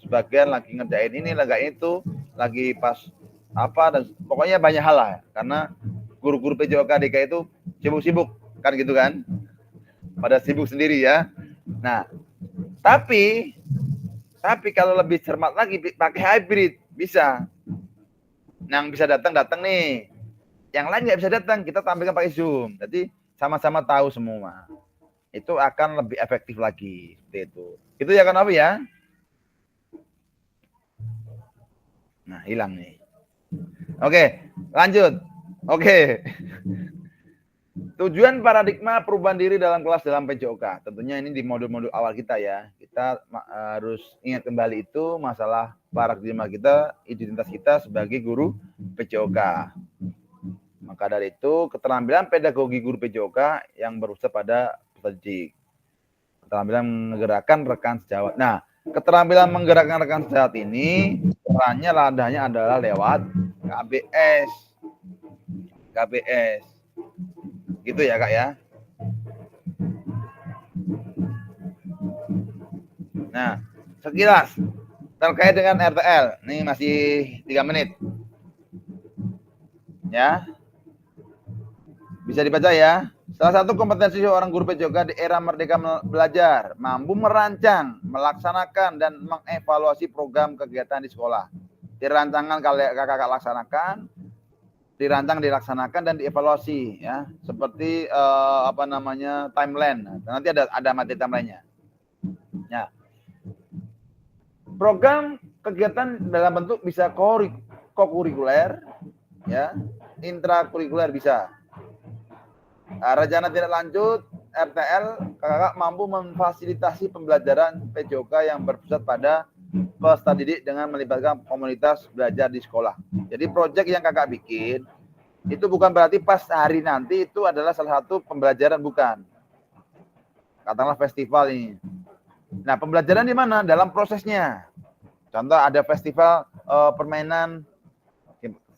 sebagian lagi ngerjain ini, lagi itu, lagi pas apa dan pokoknya banyak hal lah karena guru-guru PJOK DKI itu sibuk-sibuk kan gitu kan. Pada sibuk sendiri ya. Nah, tapi kalau lebih cermat lagi pakai hybrid bisa. Yang bisa datang nih. Yang lain nggak bisa datang, kita tampilkan pakai Zoom. Jadi sama-sama tahu semua. Itu akan lebih efektif lagi seperti itu. Itu ya kan Abi ya? Nah, hilang nih. Oke, lanjut. Oke. Tujuan paradigma perubahan diri dalam kelas dalam PJOK. Tentunya ini di modul-modul awal kita ya. Kita harus ingat kembali itu masalah paradigma kita, identitas kita sebagai guru PJOK. Maka dari itu keterampilan pedagogi guru PJOK yang berpusat pada peserta didik. Keterampilan menggerakkan rekan sejawat. Nah, keterampilan menggerakkan rekan sejawat ini perannya ladanya adalah lewat KBS. KBS. Gitu ya Kak ya. Nah, sekilas terkait dengan RTL. Ini masih 3 menit. Ya. Bisa dibaca ya. Salah satu kompetensi seorang guru PJOK di era Merdeka Belajar, mampu merancang, melaksanakan, dan mengevaluasi program kegiatan di sekolah. Dirancangan kakak laksanakan, dirancang, dilaksanakan, dan dievaluasi ya. Seperti timeline. Nanti ada materi timelinenya. Ya. Program kegiatan dalam bentuk bisa kokurikuler, ya, intrakurikuler bisa. Rencana tindak lanjut RTL kakak mampu memfasilitasi pembelajaran PJOK yang berpusat pada peserta didik dengan melibatkan komunitas belajar di sekolah. Jadi proyek yang kakak bikin itu bukan berarti pas hari nanti itu adalah salah satu pembelajaran, bukan. Katakanlah festival ini. Nah, pembelajaran di mana? Dalam prosesnya. Contoh ada festival permainan,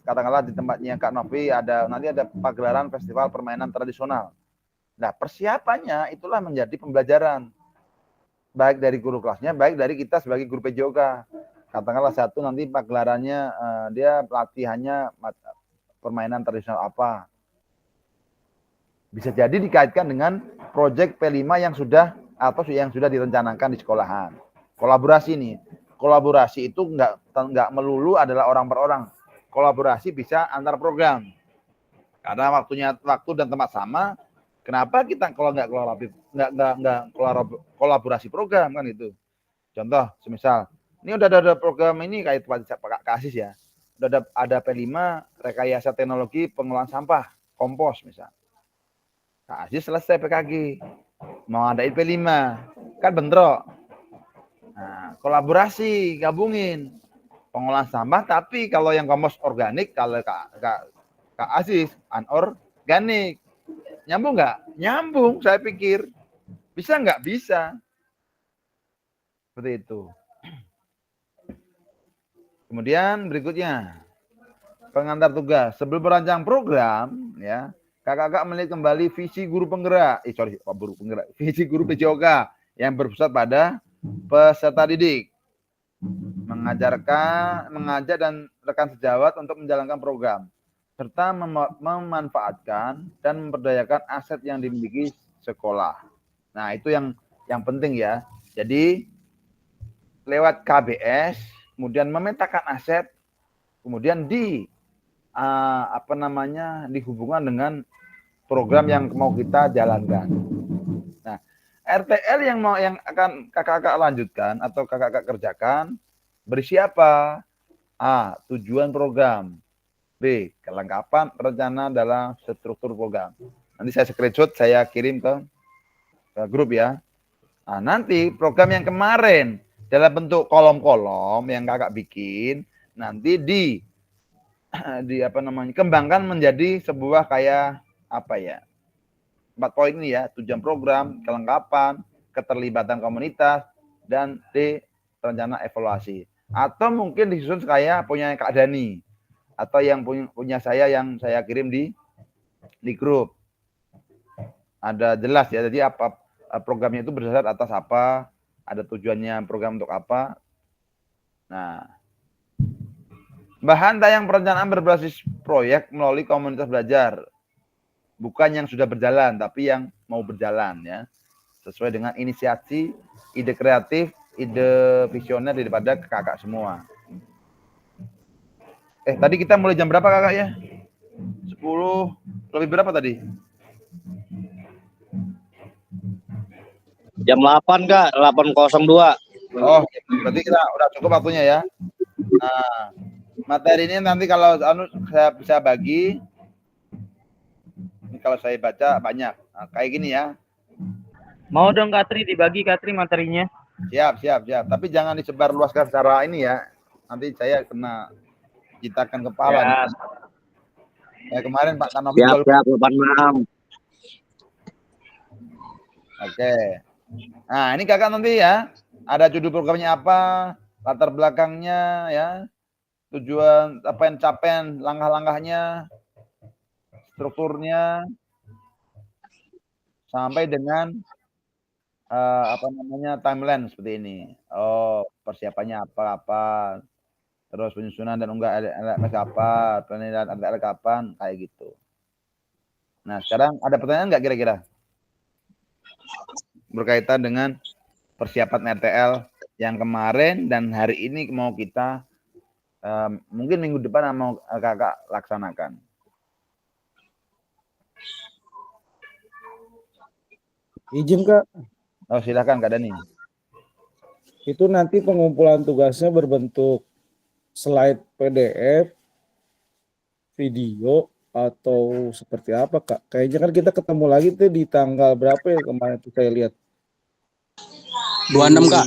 katakanlah di tempatnya Kak Novi nanti ada pagelaran festival permainan tradisional. Nah, persiapannya itulah menjadi pembelajaran. Baik dari guru kelasnya, baik dari kita sebagai guru PJOK. Katakanlah satu nanti pagelarannya dia pelatihannya permainan tradisional apa. Bisa jadi dikaitkan dengan proyek P5 yang sudah direncanakan di sekolahan. Kolaborasi nih. Kolaborasi itu nggak melulu adalah orang per orang. Kolaborasi bisa antar program. Karena waktu dan tempat sama, kenapa kita kalau nggak kolaborasi program kan itu. Contoh, semisal ini udah ada program ini kayak Pak Kasis ya. Udah ada P5 rekayasa teknologi pengolahan sampah kompos misal. Kasis selesai PKG. Mau adain P5 kan bentrok. Nah, kolaborasi gabungin pengolahan sampah, tapi kalau yang kompos organik, kalau Kak Aziz anorganik. Nyambung nggak? Nyambung, saya pikir. Bisa nggak? Bisa. Seperti itu. Kemudian berikutnya, pengantar tugas. Sebelum merancang program, ya, kakak-kakak melihat kembali visi guru penggerak. Visi guru PJOK yang berpusat pada peserta didik. Mengajak dan rekan sejawat untuk menjalankan program serta memanfaatkan dan memperdayakan aset yang dimiliki sekolah. Nah, itu yang penting ya. Jadi lewat KBS, kemudian memetakan aset, kemudian dihubungkan dengan program yang mau kita jalankan. Nah, RTL yang akan kakak-kakak lanjutkan atau kakak-kakak kerjakan berisi apa? A. Tujuan program. B. Kelengkapan rencana dalam struktur program. Nanti saya screenshot, saya kirim ke grup ya. Nah, nanti program yang kemarin dalam bentuk kolom-kolom yang kakak bikin, nanti kembangkan menjadi sebuah kayak 4 poin ini ya, tujuan program, kelengkapan, keterlibatan komunitas, dan D, rencana evaluasi. Atau mungkin disusun kayak punya Kak Dani, atau yang punya saya yang saya kirim di grup. Ada jelas ya, jadi apa programnya itu berdasar atas apa, ada tujuannya program untuk apa. Nah, bahan tayang perencanaan berbasis proyek melalui komunitas belajar. Bukan yang sudah berjalan, tapi yang mau berjalan ya. Sesuai dengan inisiasi, ide kreatif, ide visioner daripada kakak semua. Tadi kita mulai jam berapa kakak ya? 10 lebih berapa tadi? Jam 8 Kak, 8.02. Oh, berarti kita udah cukup waktunya ya. Nah, materi ini nanti kalau saya bisa bagi. Ini kalau saya baca banyak. Nah, kayak gini ya. Mau dong Katri dibagi Katri materinya. Siap. Tapi jangan disebar luaskan secara ini ya. Nanti saya kena citakan kepala. Ya. Kayak kemarin Pak Tanovi. Siap, 86. Oke. Nah, ini kakak nanti ya. Ada judul programnya apa, latar belakangnya ya, tujuan capaian langkah-langkahnya, strukturnya, sampai dengan timeline seperti ini. Oh, persiapannya apa, terus penyusunan dan unggah LMS apa, penilaian RTL kapan, kayak gitu. Nah, sekarang ada pertanyaan nggak kira-kira berkaitan dengan persiapan RTL yang kemarin dan hari ini mau kita mungkin minggu depan mau kakak laksanakan. Izin Kak, Oh silakan Kak Dani. itu nanti pengumpulan tugasnya berbentuk slide PDF, video, atau seperti apa Kak? Kayaknya kan kita ketemu lagi tuh di tanggal berapa ya kemarin tuh saya lihat. 26 Kak.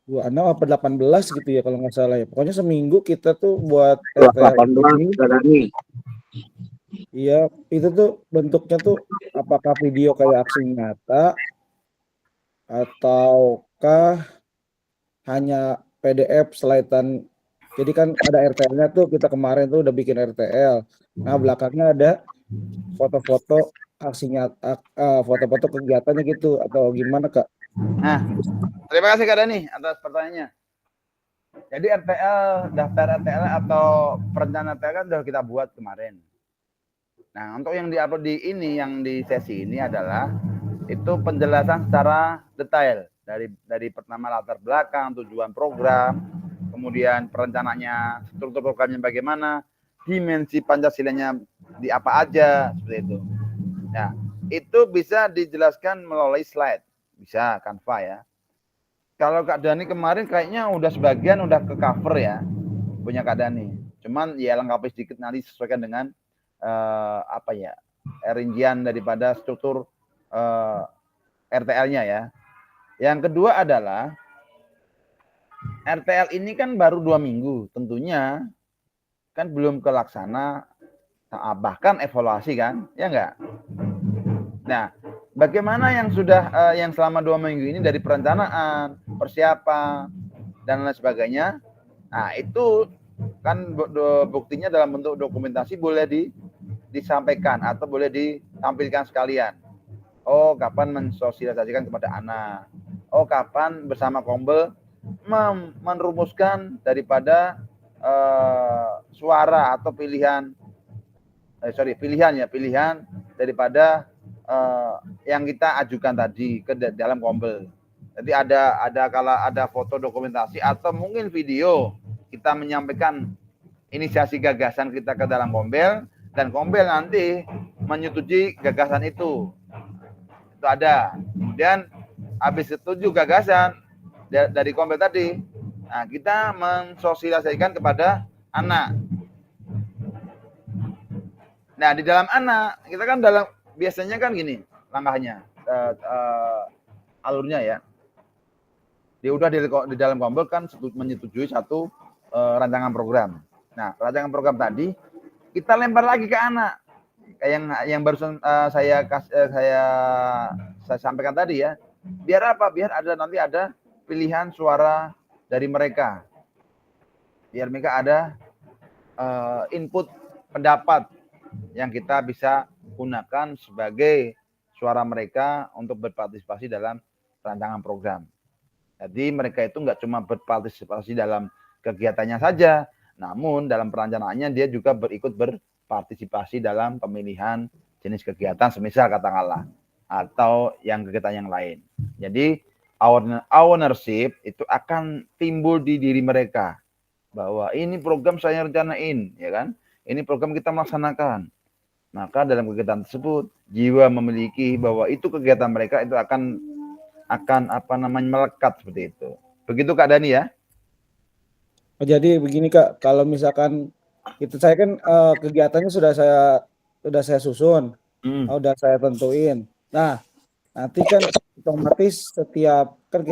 26 apa 18 gitu ya kalau nggak salah ya. Pokoknya seminggu kita tuh buat RTL 18 Kak Dani. Iya, itu tuh bentuknya tuh apakah video kayak aksi nyata ataukah hanya PDF slide-an. Jadi kan ada RTL-nya tuh, kita kemarin tuh udah bikin RTL. Nah, belakangnya ada foto-foto aksi nyata, foto-foto kegiatannya gitu atau gimana Kak? Nah, terima kasih Kak Dani atas pertanyaannya. Jadi RTL, daftar RTL atau perencanaan RTL kan sudah kita buat kemarin. Nah, untuk yang diupload di ini, yang di sesi ini adalah itu penjelasan secara detail dari pertama latar belakang, tujuan program, kemudian perencanaannya, struktur programnya bagaimana, dimensi Pancasilanya di apa aja, seperti itu. Nah, itu bisa dijelaskan melalui slide, bisa Canva ya. Kalau Kak Dani kemarin kayaknya udah sebagian udah ke cover ya, punya Kak Dani. Cuman ya lengkapi sedikit nanti sesuaikan dengan rincian daripada struktur RTL-nya ya. Yang kedua adalah RTL ini kan baru 2 minggu, tentunya kan belum kelaksana, bahkan evaluasi kan, ya enggak? Nah, bagaimana yang sudah yang selama 2 minggu ini dari perencanaan, persiapan, dan lain sebagainya? Nah, itu kan buktinya dalam bentuk dokumentasi boleh disampaikan atau boleh ditampilkan sekalian. Oh, kapan mensosialisasikan kepada anak. Oh, kapan bersama Kombel merumuskan daripada suara atau pilihan daripada yang kita ajukan tadi ke dalam Kombel. Jadi ada foto dokumentasi atau mungkin video kita menyampaikan inisiasi gagasan kita ke dalam Kombel dan Kombel nanti menyetujui gagasan itu. Itu ada. Kemudian habis setuju gagasan dari Kombel tadi, nah kita mensosialisasikan kepada anak. Nah, di dalam anak, kita kan biasanya kan gini langkahnya, alurnya ya. Dia udah di dalam Kombel kan menyetujui satu rancangan program. Nah, rancangan program tadi kita lempar lagi ke anak. yang barusan saya sampaikan tadi ya. Biar apa? Biar nanti ada pilihan suara dari mereka. Biar mereka ada input pendapat yang kita bisa gunakan sebagai suara mereka untuk berpartisipasi dalam rancangan program. Jadi mereka itu nggak cuma berpartisipasi dalam kegiatannya saja, namun dalam perencanaannya dia juga ikut berpartisipasi dalam pemilihan jenis kegiatan, semisal katakanlah, atau yang kegiatan yang lain. Jadi ownership itu akan timbul di diri mereka, bahwa ini program saya rencanain, ya kan? Ini program kita melaksanakan. Maka dalam kegiatan tersebut jiwa memiliki bahwa itu kegiatan mereka itu akan melekat seperti itu. Begitu Kak Dani ya. Jadi begini Kak, kalau misalkan saya kan kegiatannya sudah saya susun, udah saya tentuin. Nah, nanti kan otomatis setiap kan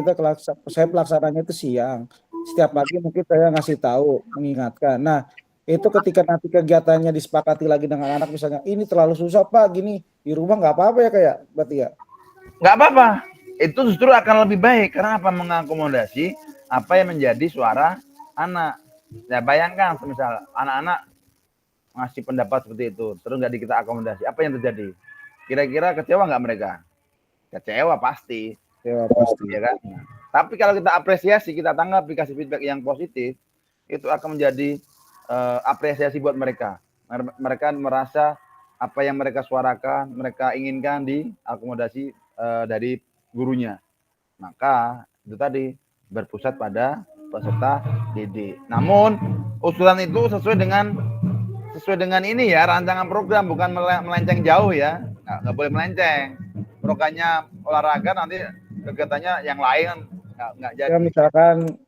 saya pelaksananya itu siang. Setiap pagi mungkin saya ngasih tahu, mengingatkan. Nah, itu ketika nanti kegiatannya disepakati lagi dengan anak, misalnya ini terlalu susah Pak, gini di rumah nggak apa-apa ya kayak berarti ya? Nggak apa-apa. Itu justru akan lebih baik karena apa? Mengakomodasi apa yang menjadi suara anak. Ya bayangkan misal anak-anak ngasih pendapat seperti itu, terus nggak kita akomodasi, apa yang terjadi? Kira-kira kecewa nggak mereka? Kecewa pasti. Ya pasti. Ya kan? Nah, tapi kalau kita apresiasi, kita tanggapi, kasih feedback yang positif, itu akan menjadi apresiasi buat mereka. Mereka merasa apa yang mereka suarakan, mereka inginkan diakomodasi dari gurunya. Maka itu tadi berpusat pada peserta didik. Namun usulan itu sesuai dengan ini ya, rancangan program, bukan melenceng jauh ya. Nggak boleh melenceng. Programnya olahraga, nanti kegiatannya yang lain nggak jadi. Ya, misalkan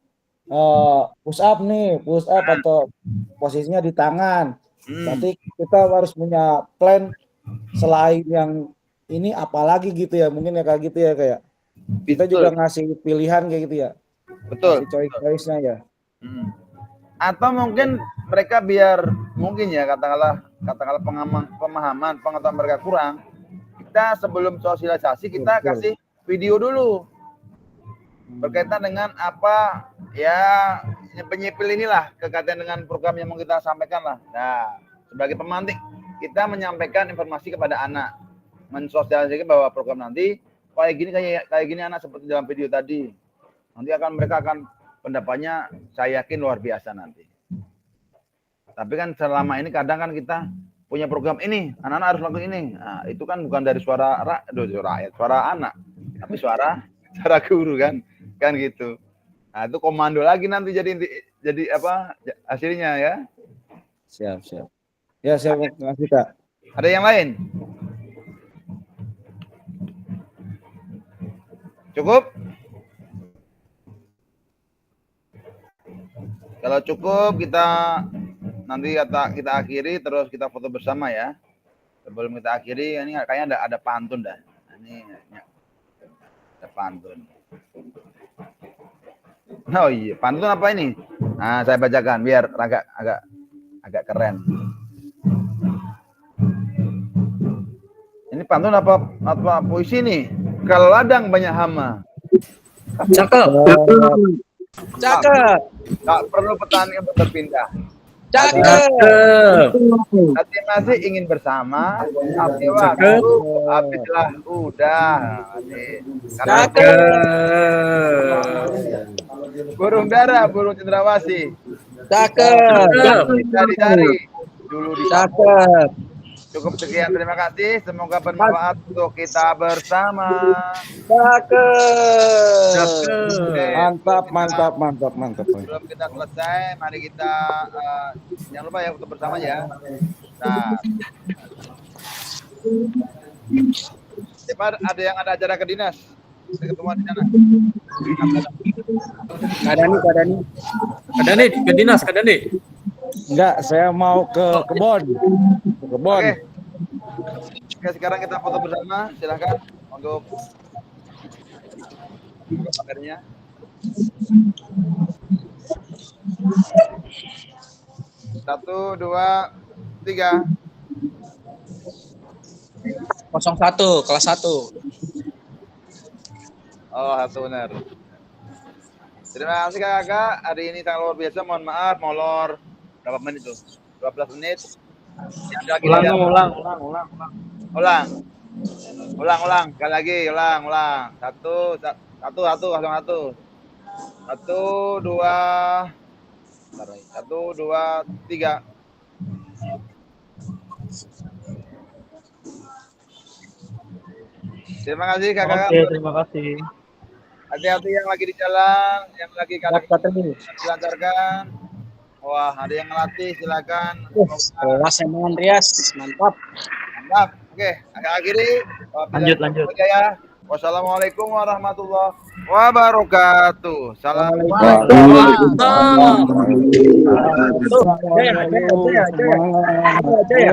push up atau posisinya di tangan. Berarti kita harus punya plan selain yang ini apalagi gitu ya, mungkin ya kayak gitu ya kayak. Kita juga ngasih pilihan kayak gitu ya. Betul. Choice-nya ya. Atau mungkin mereka biar mungkin ya katakanlah pemahaman pengetahuan mereka kurang. Kita sebelum sosialisasi kita kasih video dulu berkaitan dengan apa ya penyipil inilah berkaitan dengan program yang mau kita sampaikan lah. Nah, sebagai pemantik kita menyampaikan informasi kepada anak, mensosialisasikan bahwa program nanti kayak gini anak seperti dalam video tadi. Nanti mereka akan pendapatnya saya yakin luar biasa nanti. Tapi kan selama ini kadang kan kita punya program ini, anak-anak harus lakukan ini. Nah, itu kan bukan dari suara rakyat, suara anak, tapi suara guru kan gitu. Nah, itu komando lagi nanti jadi apa hasilnya ya. Siap. Ya, siap kasih Kak. Ada yang lain? Cukup? Kalau cukup kita nanti kita akhiri terus kita foto bersama ya. Sebelum kita akhiri ini kayaknya ada pantun dah. Ini ada pantun. Oh iya, pantun apa ini? Nah, saya bacakan biar agak keren. Ini pantun apa puisi nih? Kalau ladang banyak hama. Cakep. Cakep. Tak perlu petani untuk berpindah. Cakep. Hati masih ingin bersama, tapi waktu habislah udah. Cakep. Burung dara, burung cendrawasih. Cakep. Cari-cari dulu di Cakep. Cukup sekian, terima kasih. Semoga bermanfaat untuk kita bersama. Cakep. Mantap. Sebelum kita selesai, mari kita jangan lupa ya untuk bersama ya. Nah, ada yang ada acara ke dinas. Ketemuan di sana. Kak Dani. Enggak, saya mau ke kebon. Oke, sekarang kita foto bersama. Silakan untuk materinya. Satu, dua, tiga. 01 kelas 1. Oh, satu benar. Terima kasih kakak. Hari ini sangat luar biasa. Mohon maaf, molor berapa menit tuh? 12 menit. Yang lagi ulang. Sekali lagi, ulang. 1, 2, 3. Terima kasih kakak. Oke, terima kasih. Hati-hati yang lagi di jalan, yang lagi dilancarkan. Wah, ada yang ngelatih, silakan. Kelas emang Andreas, mantap. Mantap. Oke, akhiri. Lanjut. Ya. Wassalamualaikum warahmatullahi wabarakatuh. Salam. Jaya.